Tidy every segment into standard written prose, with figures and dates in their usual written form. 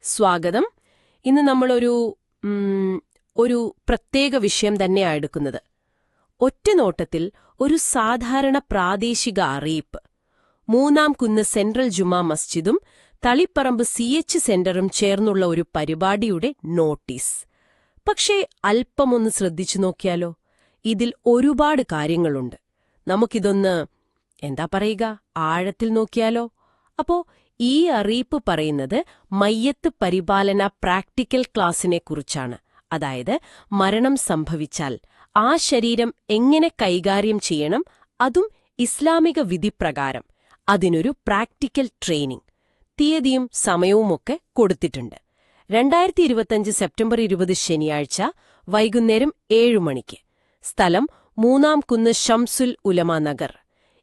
സ്വാഗതം. ഇന്ന് നമ്മളൊരു ഒരു പ്രത്യേക വിഷയം തന്നെയാണ് എടുക്കുന്നത്. ഒറ്റനോട്ടത്തിൽ ഒരു സാധാരണ പ്രാദേശിക അറിയിപ്പ്. മൂന്നാംകുന്ന് സെൻട്രൽ ജുമാ മസ്ജിദും തളിപ്പറമ്പ് CH സെന്ററും ചേർന്നുള്ള ഒരു പരിപാടിയുടെ നോട്ടീസ്. പക്ഷേ അല്പമൊന്ന് ശ്രദ്ധിച്ചു നോക്കിയാലോ? ഇതിൽ ഒരുപാട് കാര്യങ്ങളുണ്ട്. നമുക്കിതൊന്ന് ആഴത്തിൽ നോക്കിയാലോ? അപ്പോ ഈ അറിയിപ്പ് പറയുന്നത് മയ്യത്ത് പരിപാലന പ്രാക്ടിക്കൽ ക്ലാസിനെക്കുറിച്ചാണ്. അതായത് മരണം സംഭവിച്ചാൽ ആ ശരീരം എങ്ങനെ കൈകാര്യം ചെയ്യണം, അതും ഇസ്ലാമിക വിധിപ്രകാരം. അതിനൊരു പ്രാക്ടിക്കൽ ട്രെയിനിങ്. തീയതിയും സമയവുമൊക്കെ കൊടുത്തിട്ടുണ്ട്. 2025 സെപ്റ്റംബർ 20 ശനിയാഴ്ച വൈകുന്നേരം 7 മണിക്ക്. സ്ഥലം മൂന്നാംകുന്ന് ഷംസുൽ ഉലമ നഗർ.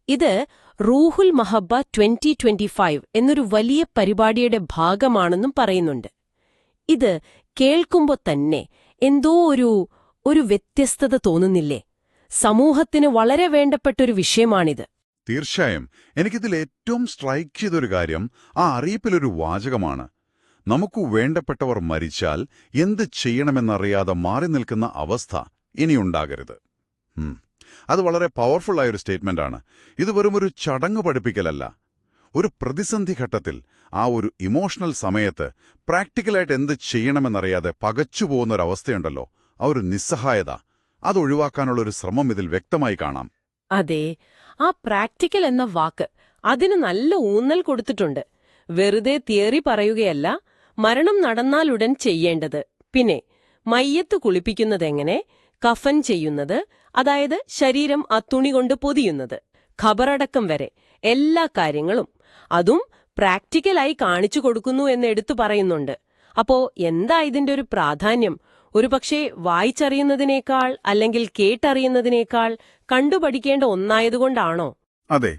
ഇത് റൂഹുൽ മഹബ്ബ 2025 എന്നൊരു വലിയ പരിപാടിയുടെ ഭാഗമാണെന്നും പറയുന്നുണ്ട്. ഇത് കേൾക്കുമ്പോൾ തന്നെ എന്തോ ഒരു വ്യത്യസ്തത തോന്നുന്നില്ലേ? സമൂഹത്തിന് വളരെ വേണ്ടപ്പെട്ടൊരു വിഷയമാണിത്. തീർച്ചയായും. എനിക്കിതിൽ ഏറ്റവും സ്ട്രൈക്ക് ചെയ്തൊരു കാര്യം ആ അറിയിപ്പിലൊരു വാചകമാണ്. നമുക്കു വേണ്ടപ്പെട്ടവർ മരിച്ചാൽ എന്ത് ചെയ്യണമെന്നറിയാതെ മാറി നിൽക്കുന്ന അവസ്ഥ ഇനിയുണ്ടാകരുത്. അത് വളരെ പവർഫുള്ളായൊരു സ്റ്റേറ്റ്മെന്റാണ്. ഇത് വെറുമൊരു ചടങ്ങ് പഠിപ്പിക്കലല്ല. ഒരു പ്രതിസന്ധി ഘട്ടത്തിൽ, ആ ഒരു ഇമോഷണൽ സമയത്ത് പ്രാക്ടിക്കലായിട്ട് എന്ത് ചെയ്യണമെന്നറിയാതെ പകച്ചുപോകുന്നൊരവസ്ഥയുണ്ടല്ലോ, ആ ഒരു നിസ്സഹായത, അതൊഴിവാക്കാനുള്ളൊരു ശ്രമം ഇതിൽ വ്യക്തമായി കാണാം. അതെ, ആ പ്രാക്ടിക്കൽ എന്ന വാക്ക് അതിന് നല്ല ഊന്നൽ കൊടുത്തിട്ടുണ്ട്. വെറുതെ തിയറി പറയുകയല്ല, മരണം നടന്നാലുടൻ ചെയ്യേണ്ടത്. പിന്നെ മയ്യത്ത് കുളിപ്പിക്കുന്നതെങ്ങനെ, കഫൻ ചെയ്യുന്നത്, അതായത് ശരീരം ആ തുണി കൊണ്ട് പൊതിയുന്നത്, ഖബറടക്കം വരെ എല്ലാ കാര്യങ്ങളും, അതും പ്രാക്ടിക്കലായി കാണിച്ചു കൊടുക്കുന്നു എന്ന് എടുത്തു പറയുന്നുണ്ട്. അപ്പോ എന്താ ഇതിന്റെ ഒരു പ്രാധാന്യം? ഒരുപക്ഷെ വായിച്ചറിയുന്നതിനേക്കാൾ അല്ലെങ്കിൽ കേട്ടറിയുന്നതിനേക്കാൾ കണ്ടുപഠിക്കേണ്ട ഒന്നായതുകൊണ്ടാണോ? അതെ,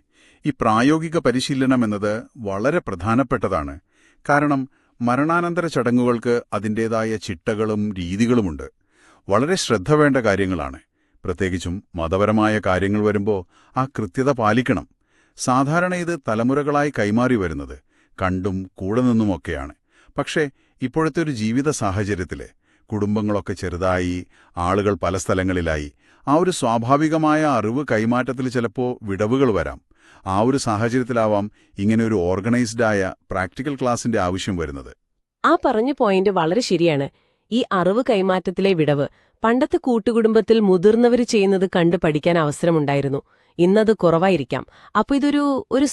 ഈ പ്രായോഗിക പരിശീലനം എന്നത് വളരെ പ്രധാനപ്പെട്ടതാണ്. കാരണം മരണാനന്തര ചടങ്ങുകൾക്ക് അതിൻ്റേതായ ചിട്ടകളും രീതികളുമുണ്ട്. വളരെ ശ്രദ്ധ വേണ്ട കാര്യങ്ങളാണ്. പ്രത്യേകിച്ചും മതപരമായ കാര്യങ്ങൾ വരുമ്പോൾ ആ കൃത്യത പാലിക്കണം. സാധാരണ ഇത് തലമുറകളായി കൈമാറി വരുന്നത് കണ്ടും കൂടെ നിന്നുമൊക്കെയാണ്. പക്ഷേ ഇപ്പോഴത്തെ ഒരു ജീവിത സാഹചര്യത്തിൽ കുടുംബങ്ങളൊക്കെ ചെറുതായി, ആളുകൾ പല സ്ഥലങ്ങളിലായി, ആ ഒരു സ്വാഭാവികമായ അറിവ് കൈമാറ്റത്തിൽ ചിലപ്പോൾ വിടവുകൾ വരാം. ആ ഒരു സാഹചര്യത്തിലാവാം ഇങ്ങനെ ഒരു ഓർഗനൈസ്ഡായ പ്രാക്ടിക്കൽ ക്ലാസിന്റെ ആവശ്യം വരുന്നത്. ആ പറഞ്ഞ പോയിന്റ് വളരെ ശരിയാണ്. ഈ അറിവ് കൈമാറ്റത്തിലെ വിടവ് പണ്ടത്തെ കൂട്ടുകുടുംബത്തിൽ മുതിർന്നവർ ചെയ്യുന്നത് കണ്ടു പഠിക്കാൻ അവസരമുണ്ടായിരുന്നു. ഇന്നത് കുറവായിരിക്കാം. അപ്പൊ ഇതൊരു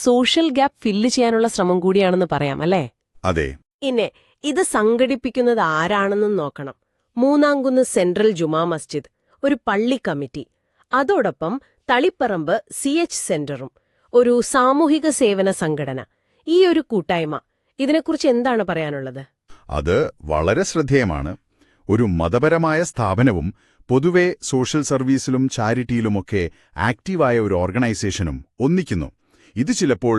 സോഷ്യൽ ഗ്യാപ്പ് ഫില്ല് ചെയ്യാനുള്ള ശ്രമം കൂടിയാണെന്ന് പറയാം, അല്ലേ? അതെ. പിന്നെ ഇത് സംഘടിപ്പിക്കുന്നത് ആരാണെന്നും നോക്കണം. മൂന്നാംകുന്ന് സെൻട്രൽ ജുമാ മസ്ജിദ്, ഒരു പള്ളി കമ്മിറ്റി, അതോടൊപ്പം തളിപ്പറമ്പ് CH സെന്ററും, ഒരു സാമൂഹിക സേവന സംഘടന. ഈ ഒരു കൂട്ടായ്മ, ഇതിനെക്കുറിച്ച് എന്താണ് പറയാനുള്ളത്? അത് വളരെ ശ്രദ്ധേയമാണ്. ഒരു മതപരമായ സ്ഥാപനവും പൊതുവെ സോഷ്യൽ സർവീസിലും ചാരിറ്റിയിലുമൊക്കെ ആക്റ്റീവായ ഒരു ഓർഗനൈസേഷനും ഒന്നിക്കുന്നു. ഇത് ചിലപ്പോൾ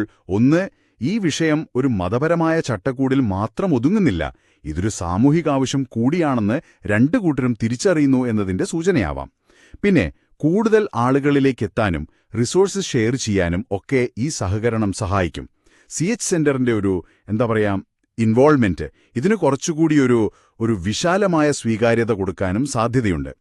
ഈ വിഷയം ഒരു മതപരമായ ചട്ടക്കൂടിൽ മാത്രം ഒതുങ്ങുന്നില്ല, ഇതൊരു സാമൂഹികാവശ്യം കൂടിയാണെന്ന് രണ്ടു കൂട്ടരും തിരിച്ചറിയുന്നു എന്നതിന്റെ സൂചനയാവാം. പിന്നെ കൂടുതൽ ആളുകളിലേക്കെത്താനും റിസോഴ്സസ് ഷെയർ ചെയ്യാനും ഒക്കെ ഈ സഹകരണം സഹായിക്കും. CH സെന്ററിന്റെ ഒരു ഇൻവോൾവ്മെന്റ് ഇതിന് കുറച്ചുകൂടി ഒരു വിശാലമായ സ്വീകാര്യത കൊടുക്കാനും സാധ്യതയുണ്ട്.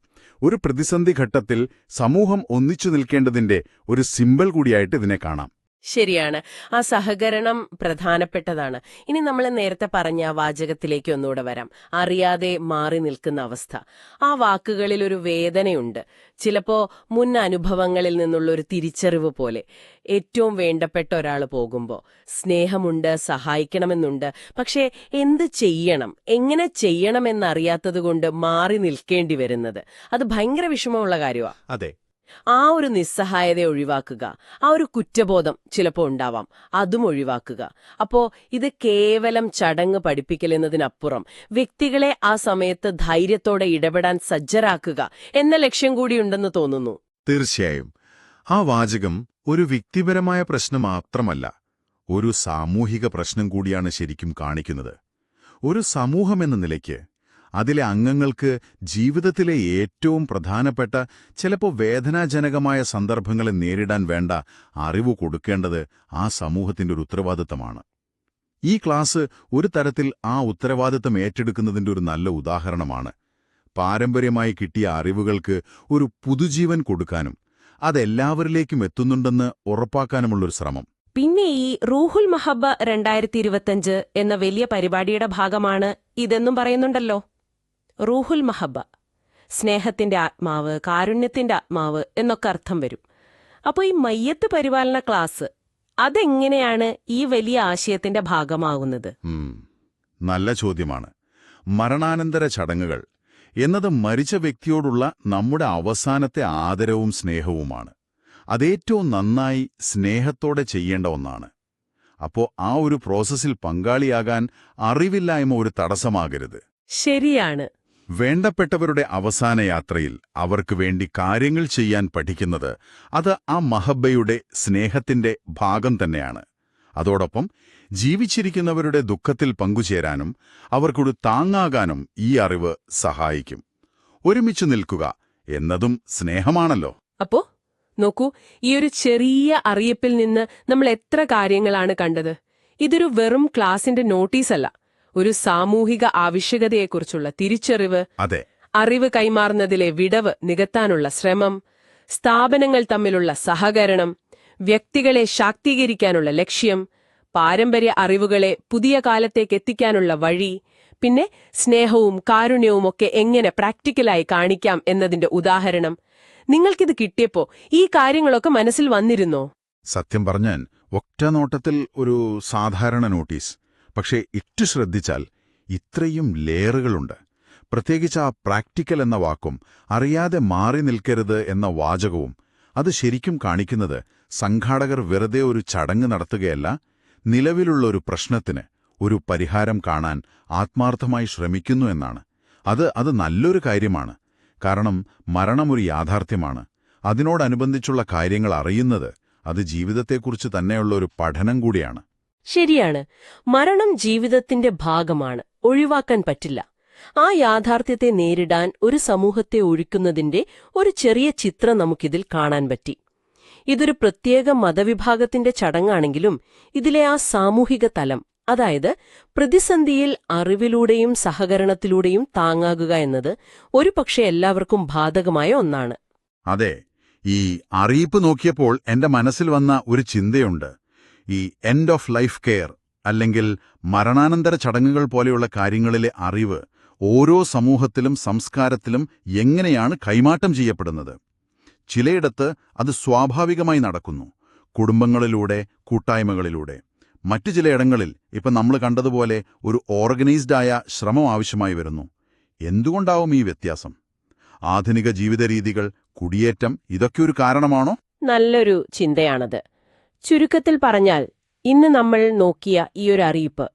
ഒരു പ്രതിസന്ധി ഘട്ടത്തിൽ സമൂഹം ഒന്നിച്ചു നിൽക്കേണ്ടതിന്റെ ഒരു സിംബൽ കൂടിയായിട്ട് ഇതിനെ കാണാം. ശരിയാണ്, ആ സഹകരണം പ്രധാനപ്പെട്ടതാണ്. ഇനി നമ്മൾ നേരത്തെ പറഞ്ഞ വാചകത്തിലേക്ക് ഒന്നുകൂടെ വരാം. അറിയാതെ മാറി നിൽക്കുന്ന അവസ്ഥ. ആ വാക്കുകളിൽ ഒരു വേദനയുണ്ട്. ചിലപ്പോ മുൻ അനുഭവങ്ങളിൽ നിന്നുള്ളൊരു തിരിച്ചറിവ് പോലെ. ഏറ്റവും വേണ്ടപ്പെട്ട ഒരാൾ പോകുമ്പോൾ സ്നേഹമുണ്ട്, സഹായിക്കണമെന്നുണ്ട്. പക്ഷേ എന്ത് ചെയ്യണം, എങ്ങനെ ചെയ്യണമെന്നറിയാത്തതുകൊണ്ട് മാറി നിൽക്കേണ്ടി വരുന്നത്, അത് ഭയങ്കര വിഷമമുള്ള കാര്യമാണ്. അതെ. ആ ഒരു നിസ്സഹായത ഒഴിവാക്കുക, ആ ഒരു കുറ്റബോധം ചിലപ്പോൾ ഉണ്ടാവാം, അതും ഒഴിവാക്കുക. അപ്പോ ഇത് കേവലം ചടങ്ങ് പഠിപ്പിക്കൽ എന്നതിനപ്പുറം വ്യക്തികളെ ആ സമയത്ത് ധൈര്യത്തോടെ ഇടപെടാൻ സജ്ജരാക്കുക എന്ന ലക്ഷ്യം കൂടിയുണ്ടെന്ന് തോന്നുന്നു. തീർച്ചയായും. ആ വാചകം ഒരു വ്യക്തിപരമായ പ്രശ്നം മാത്രമല്ല, ഒരു സാമൂഹിക പ്രശ്നം കൂടിയാണ് ശരിക്കും കാണിക്കുന്നത്. ഒരു സമൂഹമെന്ന നിലയ്ക്ക് അതിലെ അംഗങ്ങൾക്ക് ജീവിതത്തിലെ ഏറ്റവും പ്രധാനപ്പെട്ട, ചിലപ്പോൾ വേദനാജനകമായ സന്ദർഭങ്ങളെ നേരിടാൻ വേണ്ട അറിവ് കൊടുക്കേണ്ടത് ആ സമൂഹത്തിന്റെ ഒരു ഉത്തരവാദിത്തമാണ്. ഈ ക്ലാസ് ഒരു തരത്തിൽ ആ ഉത്തരവാദിത്തം ഏറ്റെടുക്കുന്നതിന്റെ ഒരു നല്ല ഉദാഹരണമാണ്. പാരമ്പര്യമായി കിട്ടിയ അറിവുകൾക്ക് ഒരു പുതുജീവൻ കൊടുക്കാനും അതെല്ലാവരിലേക്കും എത്തുന്നുണ്ടെന്ന് ഉറപ്പാക്കാനുമുള്ളൊരു ശ്രമം. പിന്നെ ഈ റൂഹുൽ മഹബ്ബ 2025 എന്ന വലിയ പരിപാടിയുടെ ഭാഗമാണ് ഇതെന്നും പറയുന്നുണ്ടല്ലോ. റൂഹുൽ മഹബ്ബ, സ്നേഹത്തിന്റെ ആത്മാവ്, കാരുണ്യത്തിന്റെ ആത്മാവ് എന്നൊക്കെ അർത്ഥം വരും. അപ്പോൾ ഈ മയ്യത്ത് പരിപാലന ക്ലാസ് അതെങ്ങനെയാണ് ഈ വലിയ ആശയത്തിന്റെ ഭാഗമാകുന്നത്? നല്ല ചോദ്യമാണ്. മരണാനന്തര ചടങ്ങുകൾ എന്നത് മരിച്ച വ്യക്തിയോടുള്ള നമ്മുടെ അവസാനത്തെ ആദരവും സ്നേഹവുമാണ്. അതേറ്റവും നന്നായി സ്നേഹത്തോടെ ചെയ്യേണ്ട ഒന്നാണ്. അപ്പോൾ ആ ഒരു പ്രോസസ്സിൽ പങ്കാളിയാകാൻ അറിവില്ലായ്മ ഒരു തടസ്സമാകരുത്. ശരിയാണ്. വേണ്ടപ്പെട്ടവരുടെ അവസാന യാത്രയിൽ അവർക്ക് വേണ്ടി കാര്യങ്ങൾ ചെയ്യാൻ പഠിക്കുന്നത് അത് ആ മഹബ്ബയുടെ സ്നേഹത്തിന്റെ ഭാഗം തന്നെയാണ്. അതോടൊപ്പം ജീവിച്ചിരിക്കുന്നവരുടെ ദുഃഖത്തിൽ പങ്കുചേരാനും അവർക്കൊരു താങ്ങാകാനും ഈ അറിവ് സഹായിക്കും. ഒരുമിച്ച് നിൽക്കുക എന്നതും സ്നേഹമാണല്ലോ. അപ്പോ നോക്കൂ, ഈ ഒരു ചെറിയ അറിയിപ്പിൽ നിന്ന് നമ്മൾ എത്ര കാര്യങ്ങളാണ് കണ്ടത്. ഇതൊരു വെറും ക്ലാസിന്റെ നോട്ടീസല്ല, ഒരു സാമൂഹിക ആവശ്യകതയെക്കുറിച്ചുള്ള തിരിച്ചറിവ്, അതെ, അറിവ് കൈമാറുന്നതിലെ വിടവ് നികത്താനുള്ള ശ്രമം, സ്ഥാപനങ്ങൾ തമ്മിലുള്ള സഹകരണം, വ്യക്തികളെ ശാക്തീകരിക്കാനുള്ള ലക്ഷ്യം, പാരമ്പര്യ അറിവുകളെ പുതിയ കാലത്തേക്ക് എത്തിക്കാനുള്ള വഴി, പിന്നെ സ്നേഹവും കാരുണ്യവും ഒക്കെ എങ്ങനെ പ്രാക്ടിക്കലായി കാണിക്കാം എന്നതിന്റെ ഉദാഹരണം. നിങ്ങൾക്കിത് കിട്ടിയപ്പോ ഈ കാര്യങ്ങളൊക്കെ മനസ്സിൽ വന്നിരുന്നോ? സത്യം പറഞ്ഞാൽ ഒറ്റ നോട്ടത്തിൽ ഒരു സാധാരണ നോട്ടീസ്, പക്ഷേ ഇറ്റു ശ്രദ്ധിച്ചാൽ ഇത്രയും ലെയറുകളുണ്ട്. പ്രത്യേകിച്ച് ആ പ്രാക്ടിക്കൽ എന്ന വാക്കും അറിയാതെ മാറി നിൽക്കരുത് എന്ന വാചകവും അത് ശരിക്കും കാണിക്കുന്നത് സംഘാടകർ വെറുതെ ഒരു ചടങ്ങ് നടത്തുകയല്ല, നിലവിലുള്ള ഒരു പ്രശ്നത്തിന് ഒരു പരിഹാരം കാണാൻ ആത്മാർത്ഥമായി ശ്രമിക്കുന്നു എന്നാണ്. അത് നല്ലൊരു കാര്യമാണ്. കാരണം മരണം ഒരു യാഥാർത്ഥ്യമാണ്. അതിനോടനുബന്ധിച്ചുള്ള കാര്യങ്ങൾ അറിയുന്നത് അത് ജീവിതത്തെക്കുറിച്ച് തന്നെയുള്ള ഒരു പഠനം കൂടിയാണ്. ശരിയാണ്. മരണം ജീവിതത്തിന്റെ ഭാഗമാണ്, ഒഴിവാക്കാൻ പറ്റില്ല. ആ യാഥാർത്ഥ്യത്തെ നേരിടാൻ ഒരു സമൂഹത്തെ ഒരുക്കുന്നതിന്റെ ഒരു ചെറിയ ചിത്രം നമുക്കിതിൽ കാണാൻ പറ്റി. ഇതൊരു പ്രത്യേക മതവിഭാഗത്തിന്റെ ചടങ്ങാണെങ്കിലും ഇതിലെ ആ സാമൂഹിക തലം, അതായത് പ്രതിസന്ധിയിൽ അറിവിലൂടെയും സഹകരണത്തിലൂടെയും താങ്ങാകുക എന്നത് ഒരുപക്ഷെ എല്ലാവർക്കും ബാധകമായ ഒന്നാണ്. അതെ, ഈ അറിയിപ്പ് നോക്കിയപ്പോൾ എന്റെ മനസ്സിൽ വന്ന ഒരു ചിന്തയുണ്ട്. ഈ എൻഡ് ഓഫ് ലൈഫ് കെയർ അല്ലെങ്കിൽ മരണാനന്തര ചടങ്ങുകൾ പോലെയുള്ള കാര്യങ്ങളിലെ അറിവ് ഓരോ സമൂഹത്തിലും സംസ്കാരത്തിലും എങ്ങനെയാണ് കൈമാറ്റം ചെയ്യപ്പെടുന്നത്. ചിലയിടത്ത് അത് സ്വാഭാവികമായി നടക്കുന്നു, കുടുംബങ്ങളിലൂടെ, കൂട്ടായ്മകളിലൂടെ. മറ്റു ചിലയിടങ്ങളിൽ ഇപ്പം നമ്മൾ കണ്ടതുപോലെ ഒരു ഓർഗനൈസ്ഡായ ശ്രമം ആവശ്യമായി വരുന്നു. എന്തുകൊണ്ടാവും ഈ വ്യത്യാസം? ആധുനിക ജീവിത രീതികൾ, കുടിയേറ്റം, ഇതൊക്കെ ഒരു കാരണമാണോ? നല്ലൊരു ചിന്തയാണത്. ചുരുക്കത്തിൽ പറഞ്ഞാൽ, ഇന്ന് നമ്മൾ നോക്കിയ ഈയൊരു അറിയിപ്പ്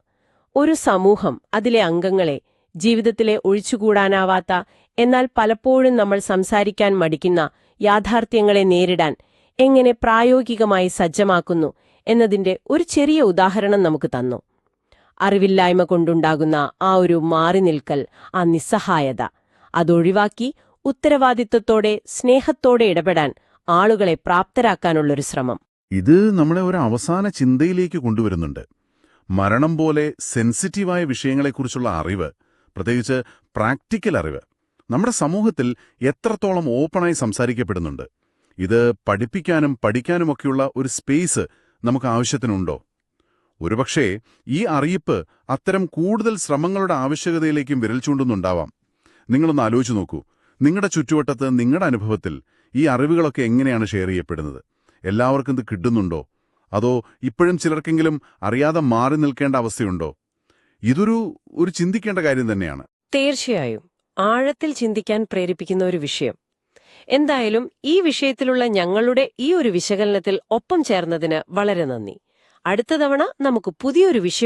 ഒരു സമൂഹം അതിലെ അംഗങ്ങളെ ജീവിതത്തിലെ ഒഴിച്ചുകൂടാനാവാത്ത, എന്നാൽ പലപ്പോഴും നമ്മൾ സംസാരിക്കാൻ മടിക്കുന്ന യാഥാർത്ഥ്യങ്ങളെ നേരിടാൻ എങ്ങനെ പ്രായോഗികമായി സജ്ജമാക്കുന്നു എന്നതിന്റെ ഒരു ചെറിയ ഉദാഹരണം നമുക്ക് തന്നു. അറിവില്ലായ്മ കൊണ്ടുണ്ടാകുന്ന ആ ഒരു മാറി നിൽക്കൽ, ആ നിസ്സഹായത, അതൊഴിവാക്കി ഉത്തരവാദിത്വത്തോടെ സ്നേഹത്തോടെ ഇടപെടാൻ ആളുകളെ പ്രാപ്തരാക്കാനുള്ളൊരു ശ്രമം. ഇത് നമ്മളെ ഒരു അവസാന ചിന്തയിലേക്ക് കൊണ്ടുവരുന്നുണ്ട്. മരണം പോലെ സെൻസിറ്റീവായ വിഷയങ്ങളെക്കുറിച്ചുള്ള അറിവ്, പ്രത്യേകിച്ച് പ്രാക്ടിക്കൽ അറിവ്, നമ്മുടെ സമൂഹത്തിൽ എത്രത്തോളം ഓപ്പണായി സംസാരിക്കപ്പെടുന്നുണ്ട്? ഇത് പഠിപ്പിക്കാനും പഠിക്കാനുമൊക്കെയുള്ള ഒരു സ്പേസ് നമുക്ക് ആവശ്യത്തിനുണ്ടോ? ഒരുപക്ഷേ ഈ അറിയിപ്പ് അത്തരം കൂടുതൽ ശ്രമങ്ങളുടെ ആവശ്യകതയിലേക്കും വിരൽ ചൂണ്ടുന്നുണ്ടാവാം. നിങ്ങളൊന്ന് ആലോചിച്ചു നോക്കൂ. നിങ്ങളുടെ ചുറ്റുവട്ടത്ത്, നിങ്ങളുടെ അനുഭവത്തിൽ ഈ അറിവുകളൊക്കെ എങ്ങനെയാണ് ഷെയർ ചെയ്യപ്പെടുന്നത്? എല്ലാവർക്കും ഇത് കിട്ടുന്നുണ്ടോ? അതോ ഇപ്പോഴും ചിലർക്കെങ്കിലും അറിയാതെ മാറി നിൽക്കേണ്ട അവസ്ഥയുണ്ടോ? ഇതൊരു ചിന്തിക്കേണ്ട കാര്യം തന്നെയാണ്. തീർച്ചയായും ആഴത്തിൽ ചിന്തിക്കാൻ പ്രേരിപ്പിക്കുന്ന ഒരു വിഷയം. എന്തായാലും ഈ വിഷയത്തിലുള്ള ഞങ്ങളുടെ ഈ ഒരു വിശകലനത്തിൽ ഒപ്പം ചേർന്നതിന് വളരെ നന്ദി. അടുത്ത തവണ നമുക്ക് പുതിയൊരു വിഷയം